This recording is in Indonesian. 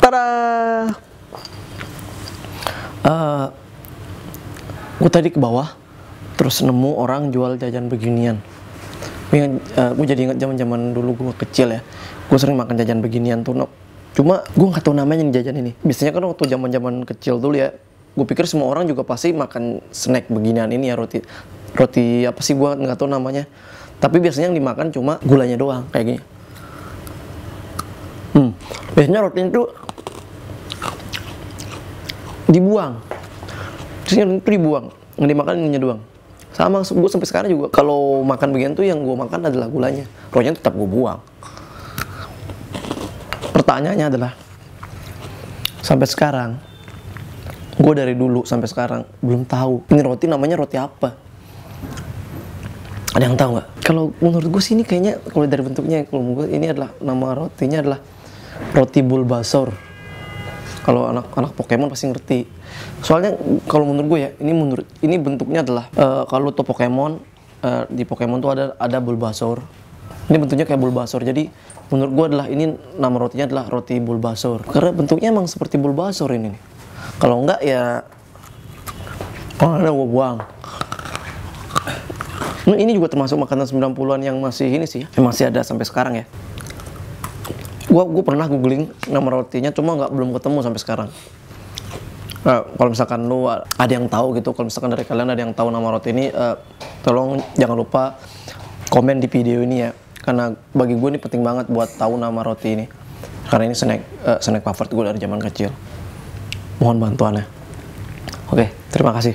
Tada! Gue tadi ke bawah, terus nemu orang jual jajan beginian. Gue jadi ingat zaman dulu gue kecil ya. Gue sering makan jajan beginian tuh. Cuma gue nggak tahu namanya nih jajan ini. Biasanya kan waktu zaman kecil dulu ya, gue pikir semua orang juga pasti makan snack beginian ini ya, roti apa sih, gue nggak tahu namanya. Tapi biasanya yang dimakan cuma gulanya doang kayak gini. Biasanya roti itu dibuang, terusnya itu dibuang, nggak dimakan ininya doang. Sama gue sampai sekarang juga kalau makan begini tuh yang gue makan adalah gulanya, rotinya tetap gue buang. Pertanyaannya adalah, sampai sekarang gue dari dulu sampai sekarang belum tahu ini roti namanya roti apa. Ada yang tahu nggak? Kalau menurut gue sih ini kayaknya, kalau dari bentuknya, kalau menurut gue ini adalah, nama rotinya adalah roti Bulbasaur. Kalau anak Pokemon pasti ngerti. Soalnya kalau menurut gue ya, ini bentuknya adalah kalau tuh Pokemon, di Pokemon tuh ada Bulbasaur. Ini bentuknya kayak Bulbasaur. Jadi menurut gue adalah ini, nama rotinya adalah roti Bulbasaur. Karena bentuknya emang seperti Bulbasaur ini. Kalau enggak ya, kalau ada gue buang. Ini juga termasuk makanan 90-an yang masih ini sih, yang masih ada sampai sekarang ya. Gue pernah googling nama rotinya, cuma belum ketemu sampai sekarang. Nah, kalau misalkan lu ada yang tahu gitu, kalau misalkan dari kalian ada yang tahu nama roti ini, tolong jangan lupa komen di video ini ya, karena bagi gue ini penting banget buat tahu nama roti ini, karena ini snack favorit gue dari zaman kecil. Mohon bantuannya. Oke, terima kasih.